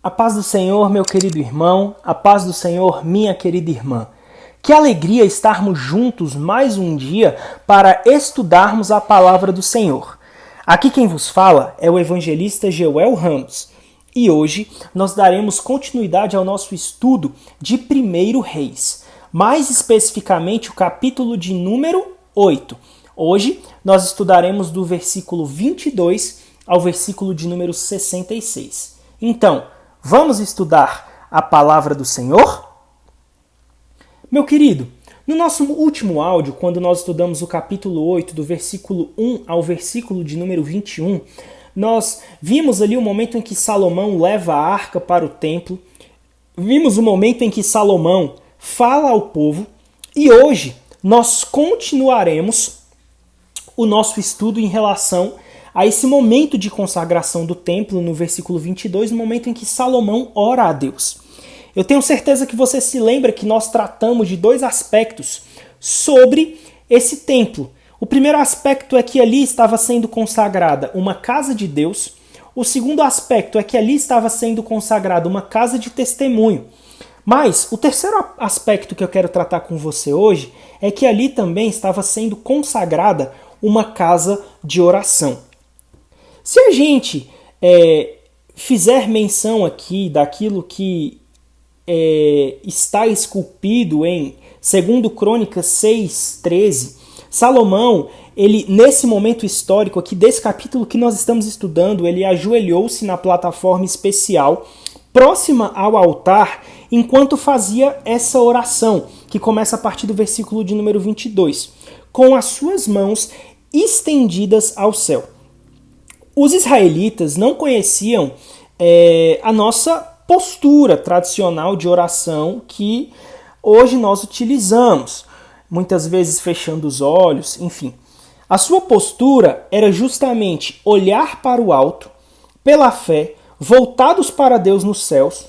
A paz do Senhor, meu querido irmão, a paz do Senhor, minha querida irmã. Que alegria estarmos juntos mais um dia para estudarmos a palavra do Senhor. Aqui quem vos fala é o evangelista Joel Ramos. E hoje nós daremos continuidade ao nosso estudo de 1 Reis, mais especificamente o capítulo de número 8. Hoje nós estudaremos do versículo 22 ao versículo de número 66. Então, vamos estudar a palavra do Senhor? Meu querido, no nosso último áudio, quando nós estudamos o capítulo 8, do versículo 1 ao versículo de número 21, nós vimos ali o momento em que Salomão leva a arca para o templo, vimos o momento em que Salomão fala ao povo, e hoje nós continuaremos o nosso estudo em relação a esse momento de consagração do templo, no versículo 22, no momento em que Salomão ora a Deus. Eu tenho certeza que você se lembra que nós tratamos de dois aspectos sobre esse templo. O primeiro aspecto é que ali estava sendo consagrada uma casa de Deus. O segundo aspecto é que ali estava sendo consagrada uma casa de testemunho. Mas o terceiro aspecto que eu quero tratar com você hoje é que ali também estava sendo consagrada uma casa de oração. Se a gente fizer menção aqui daquilo que está esculpido em 2 Crônicas 6:13, Salomão, ele nesse momento histórico aqui desse capítulo que nós estamos estudando, ele ajoelhou-se na plataforma especial próxima ao altar enquanto fazia essa oração, que começa a partir do versículo de número 22, com as suas mãos estendidas ao céu. Os israelitas não conheciam a nossa postura tradicional de oração que hoje nós utilizamos, muitas vezes fechando os olhos, enfim. A sua postura era justamente olhar para o alto, pela fé, voltados para Deus nos céus,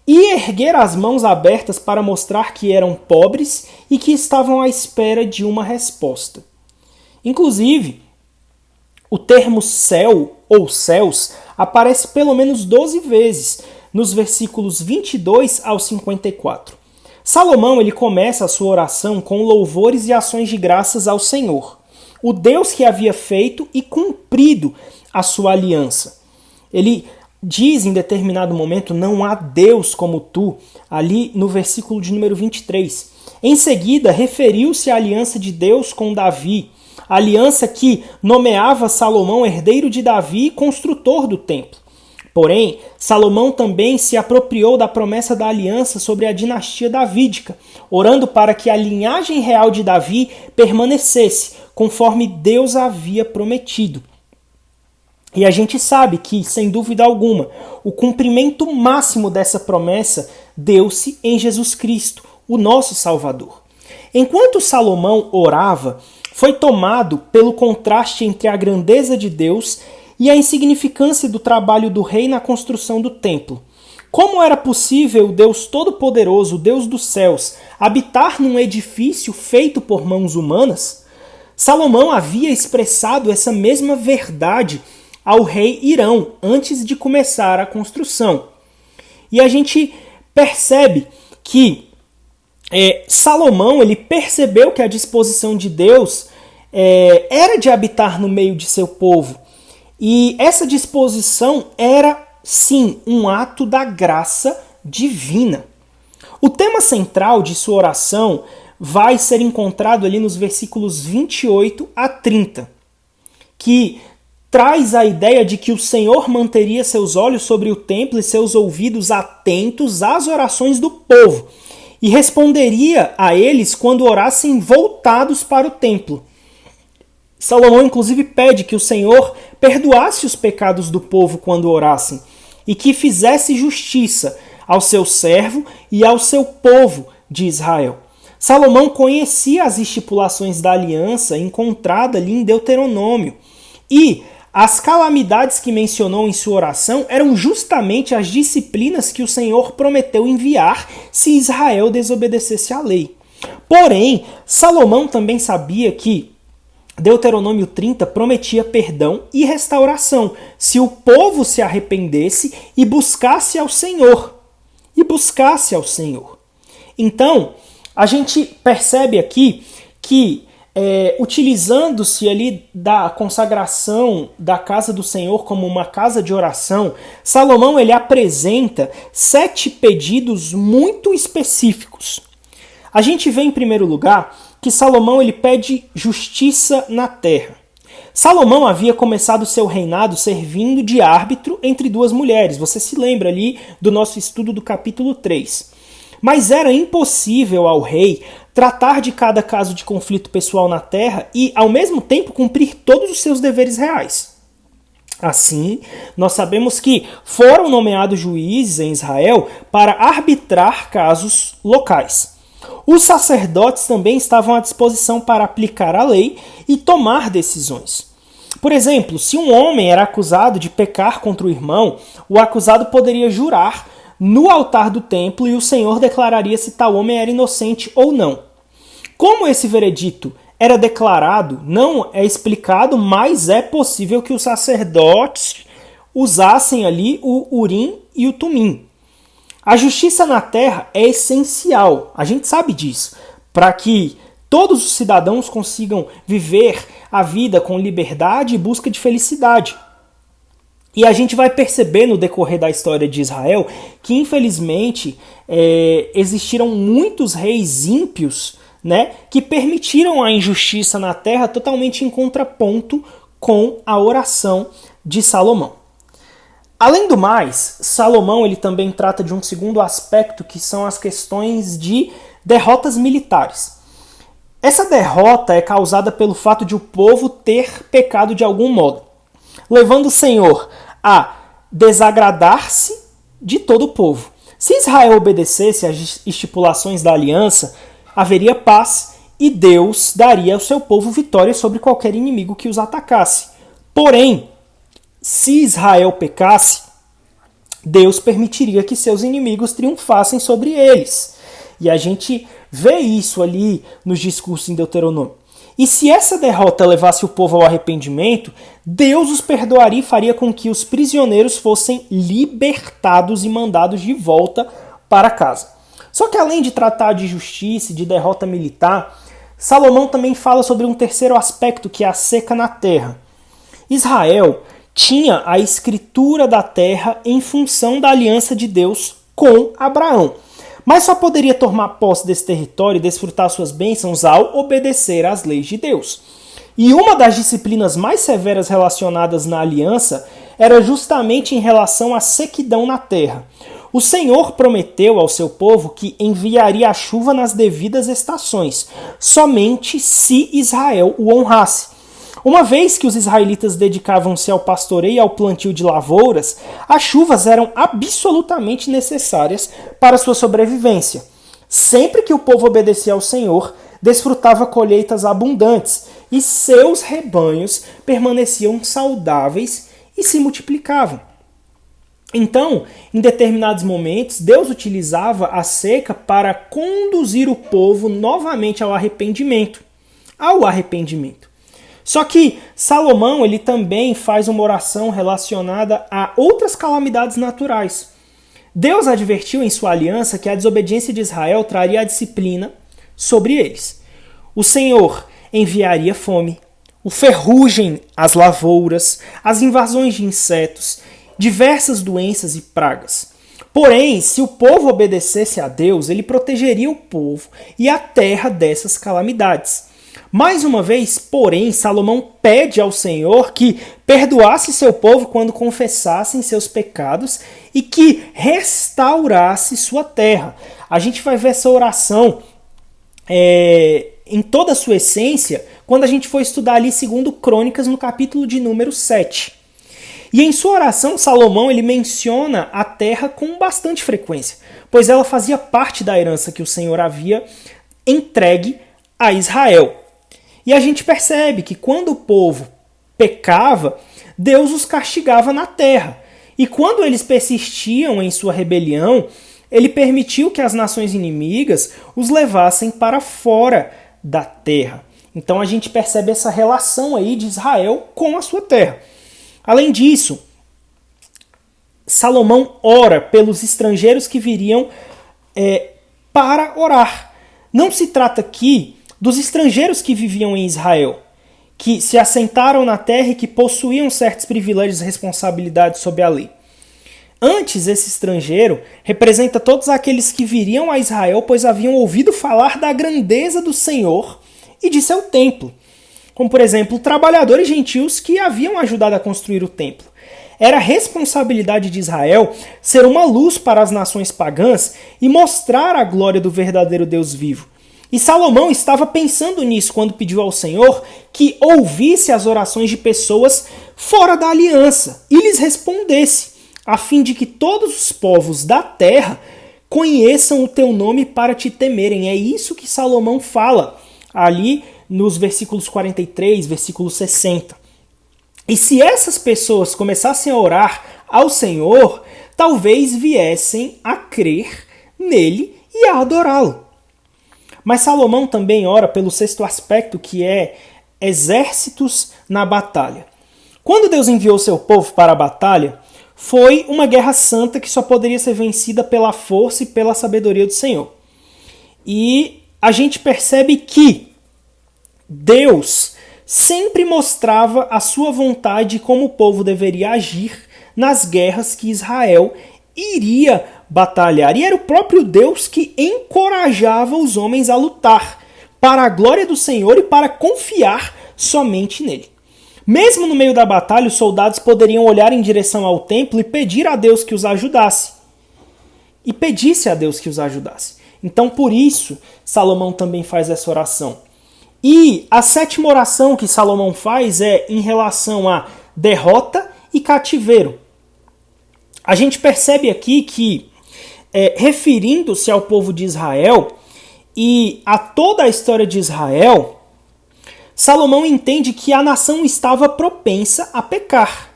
e erguer as mãos abertas para mostrar que eram pobres e que estavam à espera de uma resposta. Inclusive, o termo céu ou céus aparece pelo menos 12 vezes nos versículos 22 ao 54. Salomão ele começa a sua oração com louvores e ações de graças ao Senhor, o Deus que havia feito e cumprido a sua aliança. Ele diz em determinado momento, não há Deus como tu, ali no versículo de número 23. Em seguida, referiu-se à aliança de Deus com Davi, a aliança que nomeava Salomão herdeiro de Davi e construtor do templo. Porém, Salomão também se apropriou da promessa da aliança sobre a dinastia davídica, orando para que a linhagem real de Davi permanecesse, conforme Deus havia prometido. E a gente sabe que, sem dúvida alguma, o cumprimento máximo dessa promessa deu-se em Jesus Cristo, o nosso Salvador. Enquanto Salomão orava, foi tomado pelo contraste entre a grandeza de Deus e a insignificância do trabalho do rei na construção do templo. Como era possível o Deus Todo-Poderoso, o Deus dos céus, habitar num edifício feito por mãos humanas? Salomão havia expressado essa mesma verdade ao rei Hirão antes de começar a construção. E a gente percebe que Salomão ele percebeu que a disposição de Deus era de habitar no meio de seu povo. E essa disposição era, sim, um ato da graça divina. O tema central de sua oração vai ser encontrado ali nos versículos 28 a 30, que traz a ideia de que o Senhor manteria seus olhos sobre o templo e seus ouvidos atentos às orações do povo, e responderia a eles quando orassem voltados para o templo. Salomão, inclusive, pede que o Senhor perdoasse os pecados do povo quando orassem e que fizesse justiça ao seu servo e ao seu povo de Israel. Salomão conhecia as estipulações da aliança encontrada ali em Deuteronômio e as calamidades que mencionou em sua oração eram justamente as disciplinas que o Senhor prometeu enviar se Israel desobedecesse à lei. Porém, Salomão também sabia que Deuteronômio 30 prometia perdão e restauração se o povo se arrependesse e buscasse ao Senhor. Então, a gente percebe aqui que, utilizando-se ali da consagração da casa do Senhor como uma casa de oração, Salomão ele apresenta 7 pedidos muito específicos. A gente vê, em primeiro lugar, que Salomão ele pede justiça na terra. Salomão havia começado seu reinado servindo de árbitro entre 2 mulheres. Você se lembra ali do nosso estudo do capítulo 3. Mas era impossível ao rei tratar de cada caso de conflito pessoal na terra e, ao mesmo tempo, cumprir todos os seus deveres reais. Assim, nós sabemos que foram nomeados juízes em Israel para arbitrar casos locais. Os sacerdotes também estavam à disposição para aplicar a lei e tomar decisões. Por exemplo, se um homem era acusado de pecar contra o irmão, o acusado poderia jurar no altar do templo e o Senhor declararia se tal homem era inocente ou não. Como esse veredito era declarado, não é explicado, mas é possível que os sacerdotes usassem ali o Urim e o Tumim. A justiça na terra é essencial, a gente sabe disso, para que todos os cidadãos consigam viver a vida com liberdade e busca de felicidade. E a gente vai perceber no decorrer da história de Israel que, infelizmente, existiram muitos reis ímpios, né, que permitiram a injustiça na terra totalmente em contraponto com a oração de Salomão. Além do mais, Salomão ele também trata de um segundo aspecto, que são as questões de derrotas militares. Essa derrota é causada pelo fato de o povo ter pecado de algum modo, levando o Senhor a desagradar-se de todo o povo. Se Israel obedecesse às estipulações da aliança, haveria paz e Deus daria ao seu povo vitória sobre qualquer inimigo que os atacasse. Porém, se Israel pecasse, Deus permitiria que seus inimigos triunfassem sobre eles. E a gente vê isso ali nos discursos em Deuteronômio. E se essa derrota levasse o povo ao arrependimento, Deus os perdoaria e faria com que os prisioneiros fossem libertados e mandados de volta para casa. Só que além de tratar de justiça e de derrota militar, Salomão também fala sobre um terceiro aspecto, que é a seca na terra. Israel tinha a escritura da terra em função da aliança de Deus com Abraão, mas só poderia tomar posse desse território e desfrutar suas bênçãos ao obedecer às leis de Deus. E uma das disciplinas mais severas relacionadas na aliança era justamente em relação à sequidão na terra. O Senhor prometeu ao seu povo que enviaria a chuva nas devidas estações, somente se Israel o honrasse. Uma vez que os israelitas dedicavam-se ao pastoreio e ao plantio de lavouras, as chuvas eram absolutamente necessárias para sua sobrevivência. Sempre que o povo obedecia ao Senhor, desfrutava colheitas abundantes e seus rebanhos permaneciam saudáveis e se multiplicavam. Então, em determinados momentos, Deus utilizava a seca para conduzir o povo novamente ao arrependimento. Só que Salomão ele também faz uma oração relacionada a outras calamidades naturais. Deus advertiu em sua aliança que a desobediência de Israel traria a disciplina sobre eles. O Senhor enviaria fome, o ferrugem às lavouras, as invasões de insetos, diversas doenças e pragas. Porém, se o povo obedecesse a Deus, ele protegeria o povo e a terra dessas calamidades. Mais uma vez, porém, Salomão pede ao Senhor que perdoasse seu povo quando confessassem seus pecados e que restaurasse sua terra. A gente vai ver essa oração em toda a sua essência quando a gente for estudar ali 2 Crônicas no capítulo de número 7. E em sua oração, Salomão ele menciona a terra com bastante frequência, pois ela fazia parte da herança que o Senhor havia entregue a Israel. E a gente percebe que quando o povo pecava, Deus os castigava na terra. E quando eles persistiam em sua rebelião, ele permitiu que as nações inimigas os levassem para fora da terra. Então a gente percebe essa relação aí de Israel com a sua terra. Além disso, Salomão ora pelos estrangeiros que viriam para orar. Não se trata aqui dos estrangeiros que viviam em Israel, que se assentaram na terra e que possuíam certos privilégios e responsabilidades sob a lei. Antes, esse estrangeiro representa todos aqueles que viriam a Israel, pois haviam ouvido falar da grandeza do Senhor e de seu templo. Como, por exemplo, trabalhadores gentios que haviam ajudado a construir o templo. Era responsabilidade de Israel ser uma luz para as nações pagãs e mostrar a glória do verdadeiro Deus vivo. E Salomão estava pensando nisso quando pediu ao Senhor que ouvisse as orações de pessoas fora da aliança e lhes respondesse, a fim de que todos os povos da terra conheçam o teu nome para te temerem. É isso que Salomão fala ali nos versículos 43, versículo 60. E se essas pessoas começassem a orar ao Senhor, talvez viessem a crer nele e a adorá-lo. Mas Salomão também ora pelo sexto aspecto, que é exércitos na batalha. Quando Deus enviou seu povo para a batalha, foi uma guerra santa que só poderia ser vencida pela força e pela sabedoria do Senhor. E a gente percebe que Deus sempre mostrava a sua vontade de como o povo deveria agir nas guerras que Israel iria batalhar. E era o próprio Deus que encorajava os homens a lutar para a glória do Senhor e para confiar somente nele. Mesmo no meio da batalha, os soldados poderiam olhar em direção ao templo e pedir a Deus que os ajudasse. E pedisse a Deus que os ajudasse. Então, por isso, Salomão também faz essa oração. E a sétima oração que Salomão faz é em relação a derrota e cativeiro. A gente percebe aqui que, referindo-se ao povo de Israel e a toda a história de Israel, Salomão entende que a nação estava propensa a pecar.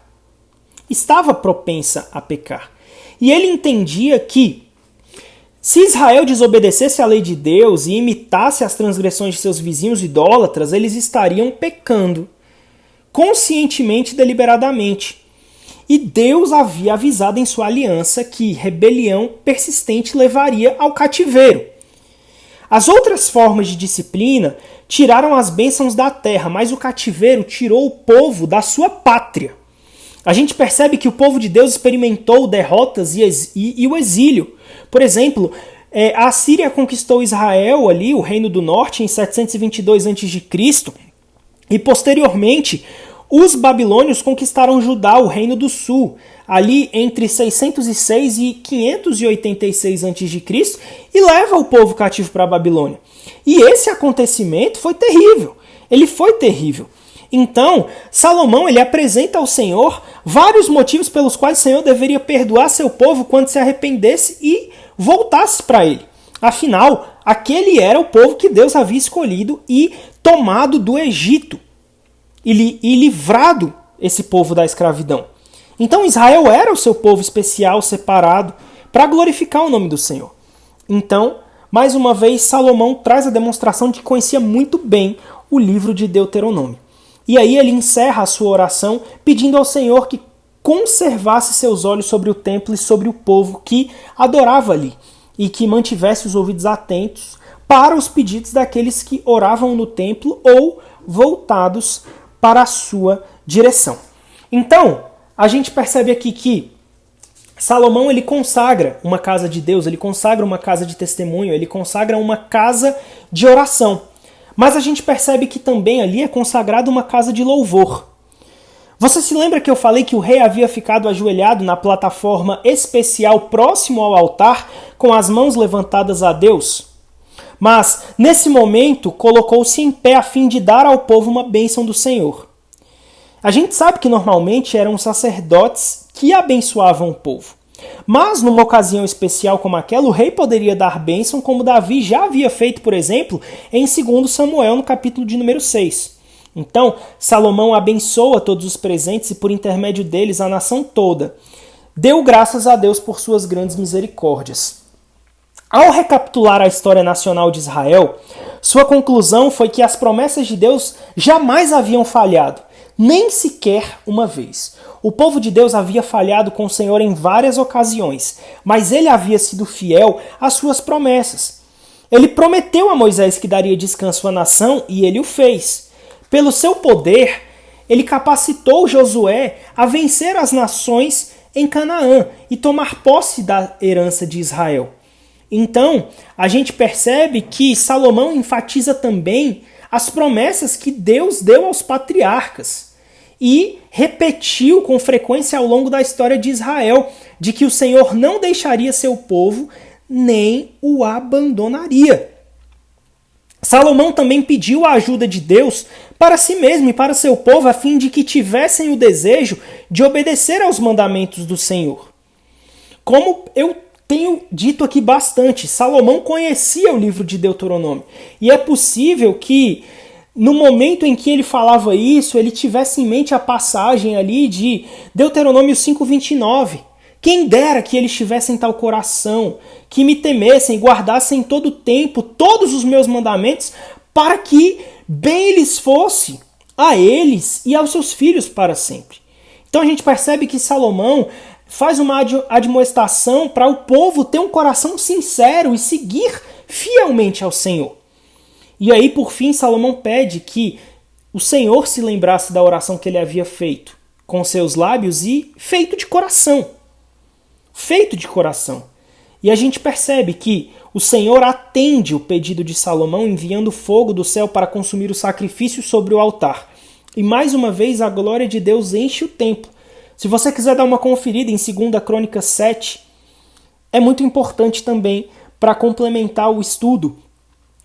Estava propensa a pecar. E ele entendia que, se Israel desobedecesse à lei de Deus e imitasse as transgressões de seus vizinhos idólatras, eles estariam pecando, conscientemente e deliberadamente. E Deus havia avisado em sua aliança que rebelião persistente levaria ao cativeiro. As outras formas de disciplina tiraram as bênçãos da terra, mas o cativeiro tirou o povo da sua pátria. A gente percebe que o povo de Deus experimentou derrotas e o exílio. Por exemplo, a Assíria conquistou Israel, ali, o Reino do Norte, em 722 a.C., e posteriormente os babilônios conquistaram Judá, o Reino do Sul, ali entre 606 e 586 a.C., e leva o povo cativo para a Babilônia. E esse acontecimento foi terrível. Ele foi terrível. Então, Salomão ele apresenta ao Senhor vários motivos pelos quais o Senhor deveria perdoar seu povo quando se arrependesse e voltasse para ele. Afinal, aquele era o povo que Deus havia escolhido e tomado do Egito e livrado esse povo da escravidão. Então Israel era o seu povo especial, separado, para glorificar o nome do Senhor. Então, mais uma vez, Salomão traz a demonstração de que conhecia muito bem o livro de Deuteronômio. E aí ele encerra a sua oração pedindo ao Senhor que conservasse seus olhos sobre o templo e sobre o povo que adorava ali, e que mantivesse os ouvidos atentos para os pedidos daqueles que oravam no templo ou voltados para a sua direção. Então, a gente percebe aqui que Salomão ele consagra uma casa de Deus, ele consagra uma casa de testemunho, ele consagra uma casa de oração. Mas a gente percebe que também ali é consagrada uma casa de louvor. Você se lembra que eu falei que o rei havia ficado ajoelhado na plataforma especial próximo ao altar, com as mãos levantadas a Deus? Mas, nesse momento, colocou-se em pé a fim de dar ao povo uma bênção do Senhor. A gente sabe que normalmente eram sacerdotes que abençoavam o povo. Mas, numa ocasião especial como aquela, o rei poderia dar bênção, como Davi já havia feito, por exemplo, em 2 Samuel, no capítulo de número 6. Então, Salomão abençoa todos os presentes e, por intermédio deles, a nação toda. Deu graças a Deus por suas grandes misericórdias. Ao recapitular a história nacional de Israel, sua conclusão foi que as promessas de Deus jamais haviam falhado, nem sequer uma vez. O povo de Deus havia falhado com o Senhor em várias ocasiões, mas ele havia sido fiel às suas promessas. Ele prometeu a Moisés que daria descanso à nação e ele o fez. Pelo seu poder, ele capacitou Josué a vencer as nações em Canaã e tomar posse da herança de Israel. Então, a gente percebe que Salomão enfatiza também as promessas que Deus deu aos patriarcas e repetiu com frequência ao longo da história de Israel, de que o Senhor não deixaria seu povo nem o abandonaria. Salomão também pediu a ajuda de Deus para si mesmo e para seu povo, a fim de que tivessem o desejo de obedecer aos mandamentos do Senhor. Como eu tenho dito aqui bastante, Salomão conhecia o livro de Deuteronômio. E é possível que, no momento em que ele falava isso, ele tivesse em mente a passagem ali de Deuteronômio 5:29. Quem dera que eles tivessem tal coração, que me temessem e guardassem todo o tempo todos os meus mandamentos, para que bem lhes fosse a eles e aos seus filhos para sempre. Então a gente percebe que Salomão faz uma admoestação para o povo ter um coração sincero e seguir fielmente ao Senhor. E aí, por fim, Salomão pede que o Senhor se lembrasse da oração que ele havia feito com seus lábios e feito de coração. Feito de coração. E a gente percebe que o Senhor atende o pedido de Salomão enviando fogo do céu para consumir o sacrifício sobre o altar. E mais uma vez a glória de Deus enche o templo. Se você quiser dar uma conferida em 2 Crônicas 7, é muito importante também para complementar o estudo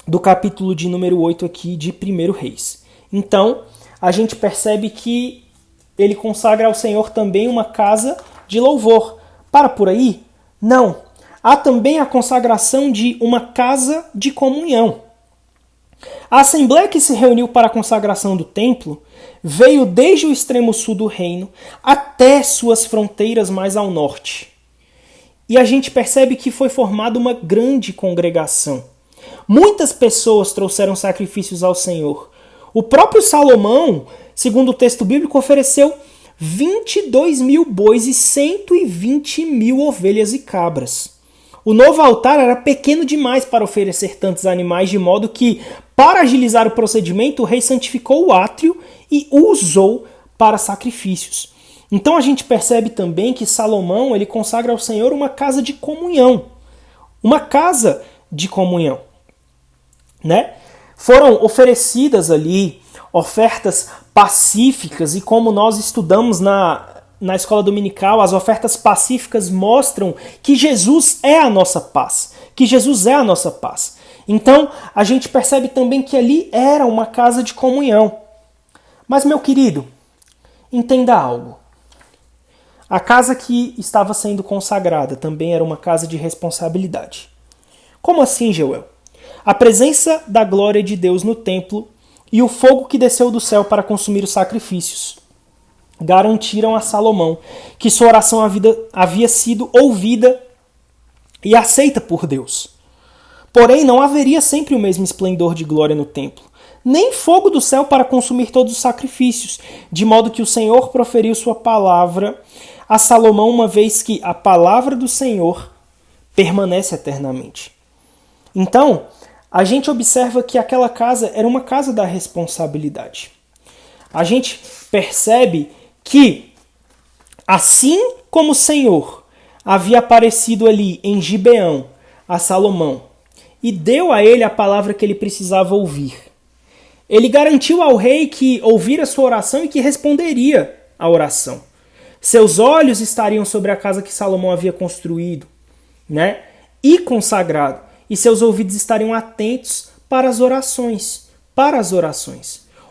do capítulo de número 8 aqui de 1 Reis. Então, a gente percebe que ele consagra ao Senhor também uma casa de louvor. Para por aí? Não. Há também a consagração de uma casa de comunhão. A assembleia que se reuniu para a consagração do templo veio desde o extremo sul do reino até suas fronteiras mais ao norte. E a gente percebe que foi formada uma grande congregação. Muitas pessoas trouxeram sacrifícios ao Senhor. O próprio Salomão, segundo o texto bíblico, ofereceu 22.000 bois e 120.000 ovelhas e cabras. O novo altar era pequeno demais para oferecer tantos animais, de modo que, para agilizar o procedimento, o rei santificou o átrio e o usou para sacrifícios. Então a gente percebe também que Salomão ele consagra ao Senhor uma casa de comunhão. Uma casa de comunhão. Né? Foram oferecidas ali ofertas pacíficas e, como nós estudamos na escola dominical, as ofertas pacíficas mostram que Jesus é a nossa paz. Que Jesus é a nossa paz. Então, a gente percebe também que ali era uma casa de comunhão. Mas, meu querido, entenda algo. A casa que estava sendo consagrada também era uma casa de responsabilidade. Como assim, Joel? A presença da glória de Deus no templo e o fogo que desceu do céu para consumir os sacrifícios garantiram a Salomão que sua oração havia sido ouvida e aceita por Deus. Porém, não haveria sempre o mesmo esplendor de glória no templo, nem fogo do céu para consumir todos os sacrifícios, de modo que o Senhor proferiu sua palavra a Salomão, uma vez que a palavra do Senhor permanece eternamente. Então, a gente observa que aquela casa era uma casa da responsabilidade. A gente percebe que, assim como o Senhor havia aparecido ali em Gibeão a Salomão e deu a ele a palavra que ele precisava ouvir, ele garantiu ao rei que ouvira sua oração e que responderia à oração. Seus olhos estariam sobre a casa que Salomão havia construído, né, e consagrado, e seus ouvidos estariam atentos para as orações.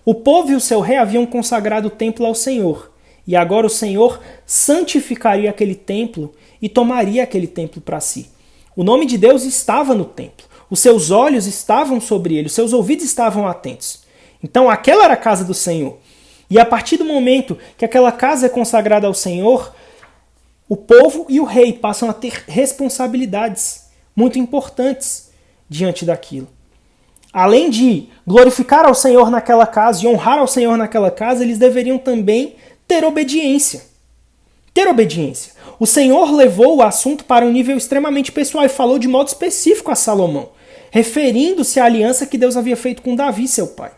O povo e o seu rei haviam consagrado o templo ao Senhor, e agora o Senhor santificaria aquele templo e tomaria aquele templo para si. O nome de Deus estava no templo, os seus olhos estavam sobre ele, os seus ouvidos estavam atentos. Então aquela era a casa do Senhor. E a partir do momento que aquela casa é consagrada ao Senhor, o povo e o rei passam a ter responsabilidades muito importantes diante daquilo. Além de glorificar ao Senhor naquela casa e honrar ao Senhor naquela casa, eles deveriam também ter obediência. Ter obediência. O Senhor levou o assunto para um nível extremamente pessoal e falou de modo específico a Salomão, referindo-se à aliança que Deus havia feito com Davi, seu pai.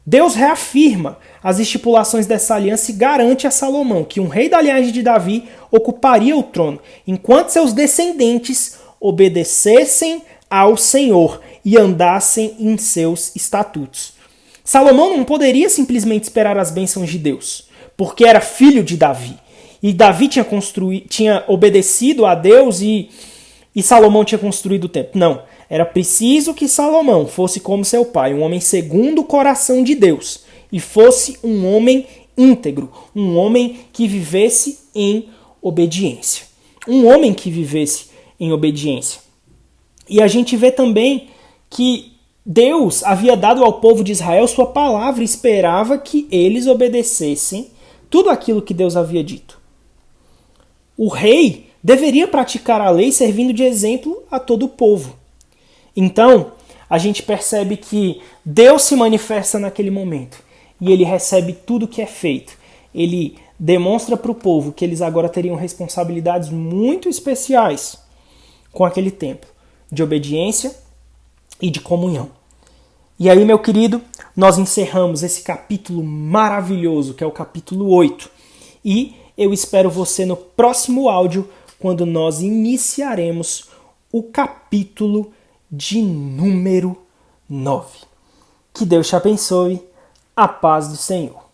Deus reafirma as estipulações dessa aliança e garante a Salomão que um rei da linhagem de Davi ocuparia o trono, enquanto seus descendentes obedecessem ao Senhor e andassem em seus estatutos. Salomão não poderia simplesmente esperar as bênçãos de Deus, porque era filho de Davi. E Davi tinha obedecido a Deus e Salomão tinha construído o templo. Não, era preciso que Salomão fosse como seu pai, um homem segundo o coração de Deus, e fosse um homem íntegro, um homem que vivesse em obediência. Um homem que vivesse em obediência. E a gente vê também que Deus havia dado ao povo de Israel sua palavra e esperava que eles obedecessem tudo aquilo que Deus havia dito. O rei deveria praticar a lei servindo de exemplo a todo o povo. Então, a gente percebe que Deus se manifesta naquele momento e ele recebe tudo que é feito. Ele demonstra para o povo que eles agora teriam responsabilidades muito especiais com aquele templo, de obediência e de comunhão. E aí, meu querido, nós encerramos esse capítulo maravilhoso, que é o capítulo 8. E eu espero você no próximo áudio, quando nós iniciaremos o capítulo de número 9. Que Deus te abençoe. A paz do Senhor.